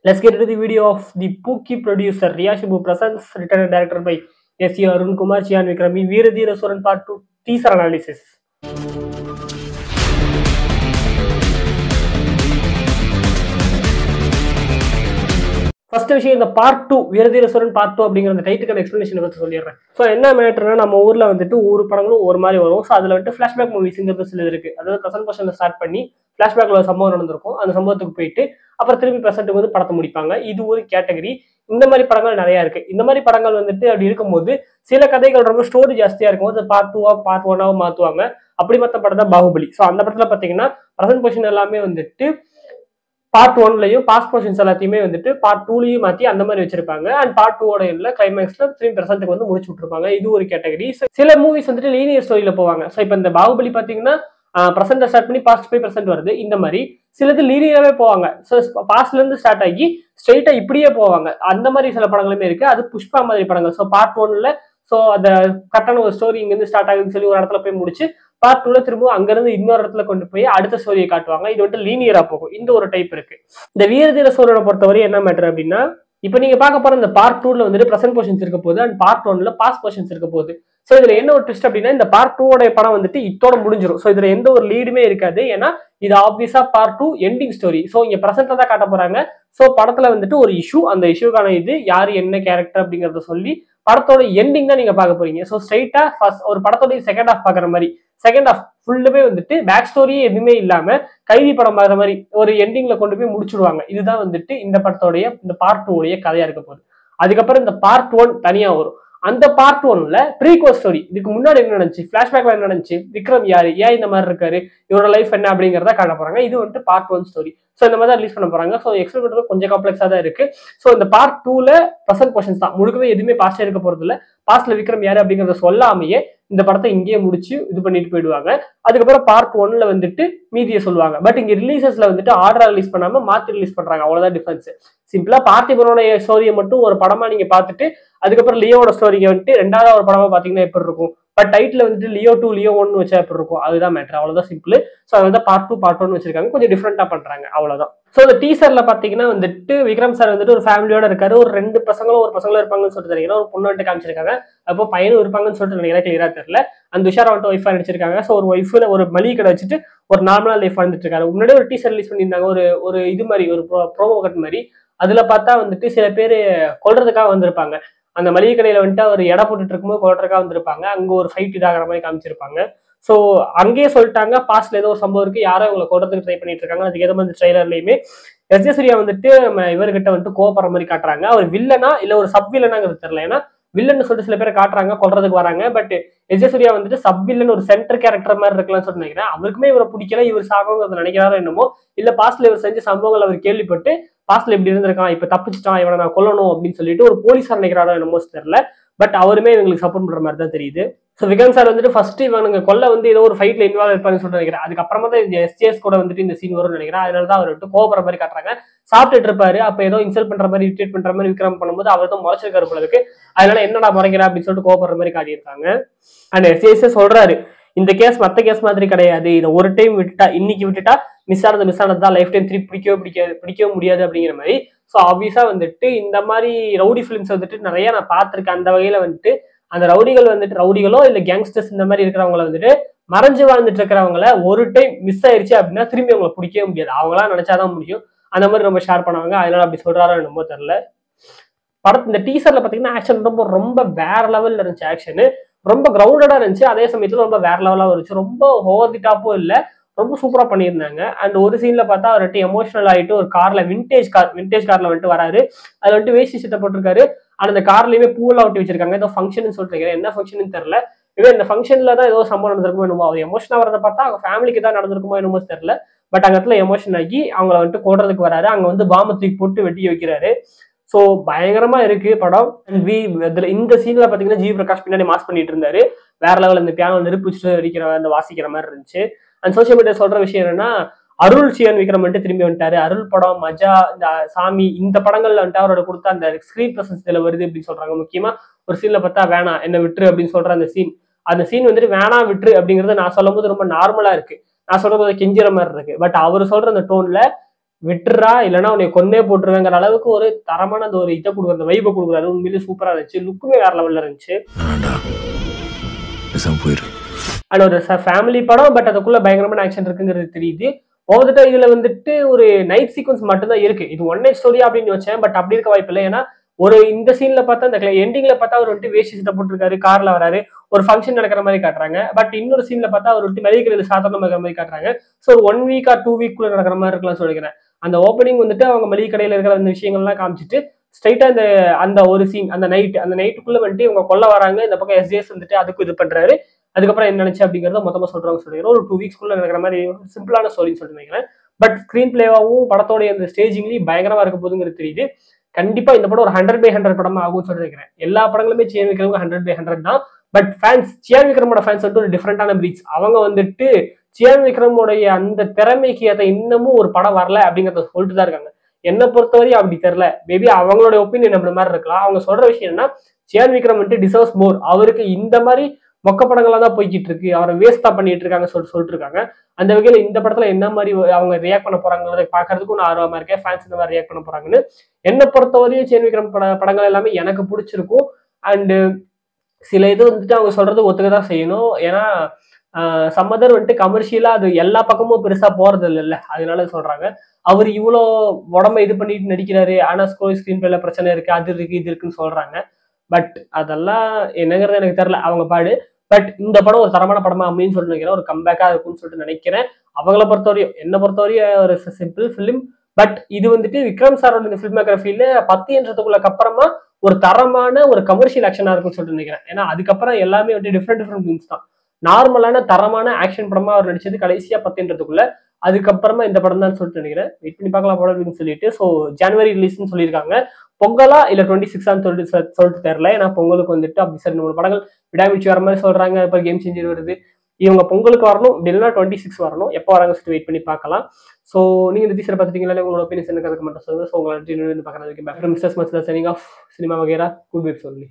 Let's get into the video of the Pookie producer Riyashibu presents written and directed by S.E. Arun Kumar Chiyan Vikrami Veeradheera Suran Part 2 teaser analysis. First விஷயம் இந்த part 2 வீரதீர சூரன் part 2 அப்படிங்கிற அந்த டைட்டிலுக்கான explanation பற்றி சொல்லிடுறேன். So என்ன மேட்டர்னா நம்ம ஊர்ல வந்துட்டு ஒவ்வொரு படங்களும் ஒரு மாதிரி வரும். ஸோ அதுல வந்துட்டு ஃபிளாஷ்பேக் மூவிஸ்ங்கிறது சில இருக்கு. அதாவது ப்ரெசென்ட் பர்சன்ல ஸ்டார்ட் பண்ணி ஃபிளாஷ்பேக்ல ஒரு சம்பவம் நடந்திருக்கும். அந்த சம்பவத்துக்கு போயிட்டு அப்புறம் திரும்பி ப்ரெசென்ட்டுக்கு வந்து படத்தை முடிப்பாங்க. இது ஒரு கேட்டகரி. இந்த மாதிரி படங்கள் நிறைய இருக்கு. இந்த மாதிரி படங்கள் வந்துட்டு அப்படி இருக்கும்போது சில கதைகள் ரொம்ப ஸ்டோரி ஜாஸ்தியா இருக்கும்போது பார்ட் 2 பார்ட் 1 மாத்துவாங்க. அப்படி மற்ற படம் தான் பாகுபலி. ஸோ அந்த படத்துல பாத்தீங்கன்னா ப்ரெசென்ட் பர்சன் எல்லாமே வந்துட்டு பார்ட் 1லயும் பாஸ்ட் போர்ஷன்ஸ் எல்லாத்தையுமே வந்துட்டு பார்ட் 2லயும் மாத்தி அந்த மாதிரி வச்சிருப்பாங்க. அண்ட் பார்ட் 2ஓட இல்ல கிளைமேக்ஸ்ல திரும்பி பிரசன்ட்டுக்கு வந்து முடிச்சு விட்டுருப்பாங்க. இது ஒரு கேட்டகரி. சில மூவிஸ் வந்துட்டு லீனியர் ஸ்டோரியில போவாங்க. ஸோ இப்போ இந்த பாகுபலி பாத்தீங்கன்னா பிரசன்ட் ஸ்டார்ட் பண்ணி பாஸ்ட் போய் பிரசன்ட் வருது. இந்த மாதிரி சிலது லீனியராகவே போவாங்க. ஸோ பாஸ்ட்ல இருந்து ஸ்டார்ட் ஆகி ஸ்ட்ரெயிட்டா இப்படியே போவாங்க. அந்த மாதிரி சில படங்களுமே இருக்கு. அது புஷ்பா மாதிரி படங்கள். ஸோ பார்ட் 1ல ஸோ அந்த கரெக்டான ஒரு ஸ்டோரி இங்க இருந்து ஸ்டார்ட் ஆகுதுன்னு சொல்லி ஒரு இடத்துல போய் முடிச்சு பார்ட் 2ல திரும்ப அங்கிருந்து இன்னொரு இடத்துல கொண்டு போய் அடுத்த ஸ்டோரியை காட்டுவாங்க. இது வந்துட்டு லீனியரா போகும். இந்த ஒரு டைப் இருக்கு. இந்த வீரதீர சூரனை பொறுத்தவரை என்ன மேட்டர் அப்படின்னா, இப்ப நீங்க பார்க்க போற இந்த பார்ட் 2ல வந்துட்டு பிரசன்ட் போர்ஷன்ஸ் இருக்க போகுது அண்ட் பார்ட் 1ல பாஸ்ட் போர்ஷன்ஸ் இருக்க போகுது. ஸோ இதுல என்ன ஒரு ட்விஸ்ட் அப்படின்னா, இந்த பார்ட் 2ஓட படம் வந்துட்டு இத்தோட முடிஞ்சிடும். ஸோ இதுல எந்த ஒரு லீடுமே இருக்காது. ஏன்னா இது ஆப்வியஸா பார்ட் 2 எண்டிங் ஸ்டோரி. ஸோ இங்க பிரசன்ட்ல தான் காட்ட போறாங்க. ஸோ படத்துல வந்துட்டு ஒரு இஷ்யூ, அந்த இஷ்யூக்கான இது யாரு என்ன கேரக்டர் அப்படிங்கறத சொல்லி படத்தோட எண்டிங் தான் நீங்க பார்க்க போறீங்க. ஸோ ஸ்ட்ரைட்டா ஃபர்ஸ்ட் ஒரு படத்தோட செகண்ட் ஹாஃப் பாக்குற மாதிரி, செகண்ட் ஹாஃப் ஃபுல்லுமே வந்துட்டு பேக் ஸ்டோரியே எதுவுமே இல்லாம கைதி படம் பார்க்குற மாதிரி ஒரு எண்டிங்ல கொண்டு போய் முடிச்சுடுவாங்க. இதுதான் வந்துட்டு இந்த படத்தோடைய இந்த பார்ட் 2 கதையா இருக்க போகுது. அதுக்கப்புறம் இந்த பார்ட் 1 தனியா வரும். அந்த பார்ட் 1ல ப்ரீகோ ஸ்டோரி, இதுக்கு முன்னாடி என்ன நடந்துச்சு, பிளாஷ்பேக்ல என்ன நடந்துச்சு, விக்ரம் யாரு, ஏன் இந்த மாதிரி இருக்காரு, இவரோட லைஃப் என்ன அப்படிங்கிறத காட்ட போறாங்க. இது வந்துட்டு பார்ட் 1 ஸ்டோரி. ஸோ இந்த மாதிரி தான் ரிலீஸ் பண்ண போறாங்க. ஸோ எக்ஸ்பிளைன் பண்றது கொஞ்சம் காம்ப்ளெக்ஸா தான் இருக்கு. ஸோ இந்த பார்ட் 2ல ப்ரெசென்ட் போர்ஷன்ஸ் தான், முழுக்கவே எதுவுமே பாஸ்டா இருக்க போறது இல்ல. பாஸ்ட்ல விக்ரம் யாரு அப்படிங்கறத சொல்லாமையே இந்த படத்தை இங்கேயே முடிச்சு இது பண்ணிட்டு போயிடுவாங்க. அதுக்கப்புறம் பார்ட் 1ல வந்துட்டு மீதியை சொல்லுவாங்க. பட் இங்க ரிலீசஸ்ல வந்துட்டு ஆர்டரா ரிலீஸ் பண்ணாம மாத்தி ரிலீஸ் பண்றாங்க. அவ்வளவுதான் டிஃபரன்ஸ். சிம்பிளா பார்த்திபனோட ஸ்டோரியை மட்டும் ஒரு படமா நீங்க பார்த்துட்டு அதுக்கப்புறம் லியோட ஸ்டோரியை வந்துட்டு ரெண்டாவது ஒரு படமா பாத்தீங்கன்னா எப்படி இருக்கும், பட் டைட்டில் வந்துட்டு லியோ 2 லியோ 1 வச்சா எப்படி இருக்கும், அதுதான் மேட்டர். அவ்வளவுதான் சிம்பிள். ஸோ அதனால பார்ட் 2 பார்ட் 1 வச்சிருக்காங்க. கொஞ்சம் டிஃப்ரெண்டா பண்றாங்க, அவ்வளவுதான். ஸோ இந்த டீசர்ல பாத்தீங்கன்னா வந்துட்டு விக்ரம் சார் வந்துட்டு ஒரு ஃபேமிலியோட இருக்காரு. ஒரு 2 பசங்களும் ஒரு பசங்களும் இருப்பாங்கன்னு சொல்லிட்டு தெரியும். ஒரு பொண்ணு வந்துட்டு காமிச்சிருக்காங்க. அப்போ பையனும் இருப்பாங்கன்னு சொல்லிட்டு நினைக்கிறேன், கிளியரா தெரியல. அந்த உஷாரா வந்துட்டு ஒய்ஃபா நடிச்சிருக்காங்க. ஸோ ஒரு ஒய்ஃப்ல ஒரு மளிகை கடை வச்சுட்டு ஒரு நார்மலா லைஃப் வாழ்ந்துட்டு இருக்காரு. முன்னாடி ஒரு டீசர் ரிலீஸ் பண்ணியிருந்தாங்க, ஒரு இது மாதிரி ஒரு ப்ரோமோ கட் மாதிரி. அதுல பார்த்தா வந்துட்டு சில பேர் கொல்றதுக்காக வந்திருப்பாங்க. அந்த மளிகை கடையில வந்துட்டு அவர் எடை போட்டுட்டு இருக்கும்போது கொல்றதுக்காக வந்திருப்பாங்க. அங்க ஒரு ஃபைட் இதாகிற மாதிரி காமிச்சிருப்பாங்க. ஸோ அங்கேயே சொல்லிட்டாங்க பாஸ்ட்ல ஏதோ ஒரு சம்பவம் இருக்கு, யாரோ இவங்களை கொல்றதுக்கு ட்ரை பண்ணிட்டு இருக்காங்க. அதுக்கு ஏதோ மாதிரி ட்ரெய்லர்லயுமே எஸ்.ஜே. சூர்யா வந்துட்டு இவர்கிட்ட வந்துட்டு கோபப்படுற மாதிரி காட்டுறாங்க. அவர் வில்லனா இல்ல ஒரு சப் வில்லனாங்கிறது தெரியல. ஏன்னா வில்லன் சொல்லிட்டு சில பேரை காட்டுறாங்க, கொல்றதுக்கு வராங்க. பட் எஸ்.ஜே. சூர்யா வந்துட்டு சப் வில்லன் ஒரு சென்டர் கேரக்டர் மாதிரி இருக்கலாம்னு சொல்லிட்டு நினைக்கிறேன். அவருக்குமே இவரை பிடிக்கல, இவர் சாகணுங்கிறத நினைக்கிறாரோ என்னமோ, இல்ல பாஸ்ட்ல இவர் செஞ்ச சம்பவங்கள் அவர் கேள்விப்பட்டு பாஸ்ட்ல இப்படி இருந்திருக்கான், இப்ப தப்பிச்சிட்டான், இவனை நான் கொல்லணும் அப்படின்னு சொல்லிட்டு ஒரு போலீஸார் நினைக்கிறாரோ என்னமோ தெரியல. பட் அவருமே இவங்களுக்கு சப்போர்ட் பண்ற மாதிரி தான் தெரியுது. ஸோ விக்ரம் சார் வந்துட்டு ஃபர்ஸ்ட் இவனுங்க கொல்ல வந்து ஏதோ ஒரு ஃபைட்ல இன்வால்வ் இருப்பாங்கன்னு சொல்லிட்டு நினைக்கிறேன். அதுக்கப்புறமா தான் இந்த எஸ்.ஜே.எஸ் கூட வந்துட்டு இந்த சீன் வரும்னு நினைக்கிறேன். அதனால தான் அவர் வந்துட்டு கோபப்படுற மாதிரி காட்டுறாங்க. சாப்பிட்டுட்டு இருப்பாரு, அப்ப ஏதோ இன்சல்ட் பண்ற மாதிரி இரிட்டேட் பண்ற மாதிரி விக்ரம் பண்ணும்போது அவர் தான் முறைச்சிருக்காரு போல இருக்கு. அதனால என்னடா முறைக்கிறா அப்படின்னு சொல்லிட்டு கோபப்படுற மாதிரி காட்டியிருக்காங்க. அண்ட் எஸ்.ஜே.எஸ் சொல்றாரு, இந்த கேஸ் மத்த கேஸ் மாதிரி கிடையாது, இதை ஒரு டைம் விட்டுட்டா, இன்னைக்கு விட்டுட்டா மிஸ் ஆனது தான், லைஃப் டைம் திருப்பி பிடிக்கவே முடியாது அப்படிங்கிற மாதிரி. ஸோ ஆப்வியஸா வந்துட்டு இந்த மாதிரி ரவுடி ஃபிலிம்ஸ் வந்துட்டு நிறைய நான் பார்த்திருக்கேன். அந்த வகையில வந்துட்டு அந்த ரவுடிகள் வந்துட்டு ரவுடிகளோ இல்ல கேங்ஸ்டர்ஸ் இந்த மாதிரி இருக்கிறவங்களை வந்துட்டு மறைஞ்சு வாழ்ந்துட்டு இருக்கிறவங்கள ஒரு டைம் மிஸ் ஆயிருச்சு அப்படின்னா திரும்பி அவங்களை பிடிக்கவே முடியாது. அவங்களா நினைச்சாதான் முடியும். அந்த மாதிரி ரொம்ப ஷேர் பண்ணுவாங்க. அதனால அப்படி சொல்றாரோ என்னமோ தெரியல. இந்த டீசர்ல பாத்தீங்கன்னா ஆக்ஷன் ரொம்ப வேற லெவல்ல இருந்துச்சு. ஆக்ஷன் ரொம்ப கிரவுண்டடா இருந்துச்சு. அதே சமயத்துல ரொம்ப வேற லெவலாவும் இருந்துச்சு. ரொம்ப ஓவர் தி டாப்பும் இல்ல, ரொம்ப சூப்பரா பண்ணியிருந்தாங்க. அண்ட் ஒரு சீன்ல பார்த்தா அவர் வந்துட்டு எமோஷனல் ஆயிட்டு ஒரு கார்ல விண்டேஜ் கார்ல வந்துட்டு வராரு. அதுல வந்துட்டு வேஷ்டி சட்டை போட்டிருக்காரு. அந்த கார்லயுமே பூவெல்லாம் ஒட்டி வச்சிருக்காங்க. ஏதோ ஃபங்க்ஷன் சொல்லிட்டு என்ன ஃபங்க்ஷன் தெரியல. இவன் இந்த ஃபங்க்ஷன்ல தான் ஏதோ சம்பவம் நடந்திருக்குமோ என்னமோ. அவர் எமோஷனா வரதை பார்த்தா அவங்க ஃபேமிலிக்கு தான் நடந்திருக்குமோ என்னமோ தெரியல. பட் அங்க இடத்துல எமோஷன் ஆகி அவங்களை வந்துட்டு கொல்றதுக்கு வராரு. அங்க வந்து பாம்பை தூக்கி போட்டு வெட்டி வைக்கிறாரு. ஸோ பயங்கரமா இருக்கு படம். இந்த சீன்ல பாத்தீங்கன்னா ஜி பிரகாஷ் பின்னாடி மாஸ் பண்ணிட்டு இருந்தாரு. வேற லெவல் இந்த பியானோ நெருப்பு வச்சுட்டு அடிக்கிற அந்த வாசிக்கிற மாதிரி இருந்துச்சு. அண்ட் சோசியல் மீடியா சொல்ற விஷயம் என்னன்னா, அருள் சியான் விக்ரம் வந்துட்டு திரும்பி வந்துட்டாரு. அருள் படம், மஜா, இந்த சாமி, இந்த படங்கள்ல வந்துட்டு அவரோட கொடுத்த அந்த ஸ்கிரீன் பிரசன்ஸ் இதுல வருது அப்படின்னு சொல்றாங்க. முக்கியமா ஒரு சீன்ல பார்த்தா வேணாம் என்ன விட்டுரு அப்படின்னு சொல்ற அந்த சீன் வந்துட்டு வேணாம் விட்டுரு அப்படிங்கறது நான் சொல்லும் போது ரொம்ப நார்மலா இருக்கு. நான் சொல்றது கெஞ்சிற மாதிரி இருக்கு. பட் அவர் சொல்ற அந்த டோன்ல விட்டுறா இல்லைன்னா உன்னை கொன்னே போட்டுருவேங்கிற அளவுக்கு ஒரு தரமான அந்த ஒரு இதை கொடுக்குற அந்த வைப்பை கொடுக்குறாரு. உண்மையிலேயே சூப்பரா இருந்துச்சு. லுக்குமே வேற லெவல்ல இருந்துச்சு. அண்ட் ஒரு ஃபேமிலி படம், பட் அதுக்குள்ள பயங்கரமான ஆக்ஷன் இருக்குங்கிறது தெரியுது. ஓவர்தான் இதுல வந்துட்டு ஒரு நைட் சீக்வன்ஸ் மட்டும்தான் இருக்கு. இது ஒன் நைட் ஸ்டோரியா அப்படின்னு வச்சேன், பட் அப்படி இருக்க வாய்ப்பு இல்லை. ஏன்னா ஒரு இந்த சீன்ல பார்த்தா இந்த எண்டிங்ல பார்த்தா அவர் வந்துட்டு வேஷ்டி சட்டை போட்டுருக்காரு, கார்ல வராரு, ஒரு ஃபங்க்ஷன் நடக்கிற மாதிரி காட்டுறாங்க. பட் இன்னொரு சீன்ல பார்த்தா அவர் வந்துட்டு மளிகை கடையில் சாதாரணமா இருக்கிற மாதிரி காட்டுறாங்க. ஸோ ஒரு 1 வீக் ஆர் 2 வீக் நடக்கிற மாதிரி இருக்கலாம் சொல்லிக்கிறேன். அந்த ஓப்பனிங் வந்துட்டு அவங்க மளிகை கடையில இருக்கிற அந்த விஷயங்கள்லாம் காமிச்சிட்டு ஸ்ட்ரைட்டா அந்த ஒரு சீன் அந்த நைட்டுக்குள்ள வந்துட்டு இவங்க கொல்ல வராங்க. இந்த பக்கம் எஸ்ஜிஎஸ் வந்துட்டு அதுக்கு இது பண்றாரு. அதுக்கப்புறம் என்ன நினைச்சு அப்படிங்கறத மொத்தமா சொல்லிக்கிறேன். ஒரு 2 வீக்ஸ்க்குள்ள நடக்கிற மாதிரி சிம்பிளான ஸ்டோரின்னு சொல்லிட்டு நினைக்கிறேன். பட் ஸ்கிரீன் பிளேவாவும் படத்தோட அந்த ஸ்டேஜிங்லயும் பயங்கரமா இருக்க போதுங்கிறது தெரியுது. கண்டிப்பா இந்த படம் ஒரு 100/100 படமா ஆகும்னு சொல்லி நினைக்கிறேன். எல்லா படங்களுமே சியான் விக்ரம் 100/100 தான். பட் ஃபேன்ஸ் சியான் விக்ரமோட ஃபேன்ஸ் வந்துட்டு ஒரு டிஃப்ரெண்டான பிரீட்ஸ். அவங்க வந்துட்டு சியான் விக்ரமோடைய அந்த திறமைக்கு அதை இன்னமும் ஒரு படம் வரல அப்படிங்கறத சொல்லிட்டு தான் இருக்காங்க. என்னை பொறுத்தவரையும் அப்படி தெரியல. மேபி அவங்களோட ஒப்பீனியன் அப்படி மாதிரி இருக்கலாம். அவங்க சொல்ற விஷயம் என்னன்னா, சியான் விக்ரம் வந்துட்டு டிசர்வ்ஸ் மோர். அவருக்கு இந்த மாதிரி மொக்க படங்களா தான் போய்கிட்டு இருக்கு, அவரை வேஸ்டா பண்ணிட்டு இருக்காங்க சொல்லிட்டு இருக்காங்க. அந்த வகையில இந்த படத்துல என்ன மாதிரி அவங்க ரியாக்ட் பண்ண போறாங்கிறத பாக்குறதுக்கும் நான் ஆர்வமா இருக்கேன். ஃபேன்ஸ் இந்த மாதிரி ரியாக்ட் பண்ண போறாங்கன்னு. என்னை பொறுத்தவரையும் சியான் விக்ரம் படங்கள் எல்லாமே எனக்கு பிடிச்சிருக்கும். அண்ட் சில இது வந்துட்டு அவங்க சொல்றது ஒத்துக்கதான் செய்யணும். ஏன்னா சம்மதர் வந்துட்டு கமர்ஷியலா அது எல்லா பக்கமும் பெருசா போறது இல்லைல்ல, அதனால சொல்றாங்க. அவர் இவ்வளோ உடம்ப இது பண்ணிட்டு நடிக்கிறாரு, ஆனா ஸ்கிரீன் பிளேல பிரச்சனை இருக்கு, அது இருக்கு இது இருக்குன்னு சொல்றாங்க. பட் அதெல்லாம் என்னங்கிறது எனக்கு தெரியல, அவங்க பாடு. பட் இந்த படம் ஒரு தரமான படமா அப்படின்னு சொல்லிட்டு நினைக்கிறேன். ஒரு கம்பேக்கா இருக்கும்னு சொல்லிட்டு நினைக்கிறேன். அவங்கள பொறுத்தவரையும் என்ன பொறுத்தவரையும் ஒரு சிம்பிள் ஃபிலிம். பட் இது வந்துட்டு விக்ரம் சாரோட இந்த ஃபிலிமோகிராஃபில 10 என்றதுக்குள்ளக்கு அப்புறமா ஒரு தரமான ஒரு கமர்ஷியல் ஆக்ஷனா இருக்கும்னு சொல்லிட்டு நினைக்கிறேன். ஏன்னா அதுக்கப்புறம் எல்லாமே வந்து டிஃப்ரெண்ட் ஃபிலிம்ஸ் தான். நார்மலான தரமான ஆக்ஷன் படமா அவர் நடிச்சது கடைசியா 10 அதுக்கப்புறமா இந்த படம் தான் சொல்லிட்டு நினைக்கிறேன். வெயிட் பண்ணி பார்க்கலாம் படம் அப்படின்னு சொல்லிட்டு. ஸோ ஜனவரி ரிலீஸ்ன்னு சொல்லியிருக்காங்க. பொங்கலா இல்ல 26 சொல்லிட்டு தெரியல. ஏன்னா பொங்கலுக்கு வந்துட்டு அப்படி சரி 3 படங்கள் விடாமிச்சு வர மாதிரி சொல்றாங்க. இப்போ கேம் சேஞ்சர் வருது. இவங்க பொங்கலுக்கு வரணும், இல்லைன்னா 26 வரணும். எப்போ வராங்க சொல்லிட்டு வெயிட் பண்ணி பார்க்கலாம். ஸோ நீங்க இந்த டீசர் பார்த்துட்டீங்களா? உங்களோட ஒப்பீனியன் எனக்கு மட்டும் சொல்லுங்க. ஸோ உங்களை பார்க்கறதுக்கு மிஸ்டர் மஸ்தா சைனிங் ஆஃப் சினிமா வகைரா குட் பை சொல்லி.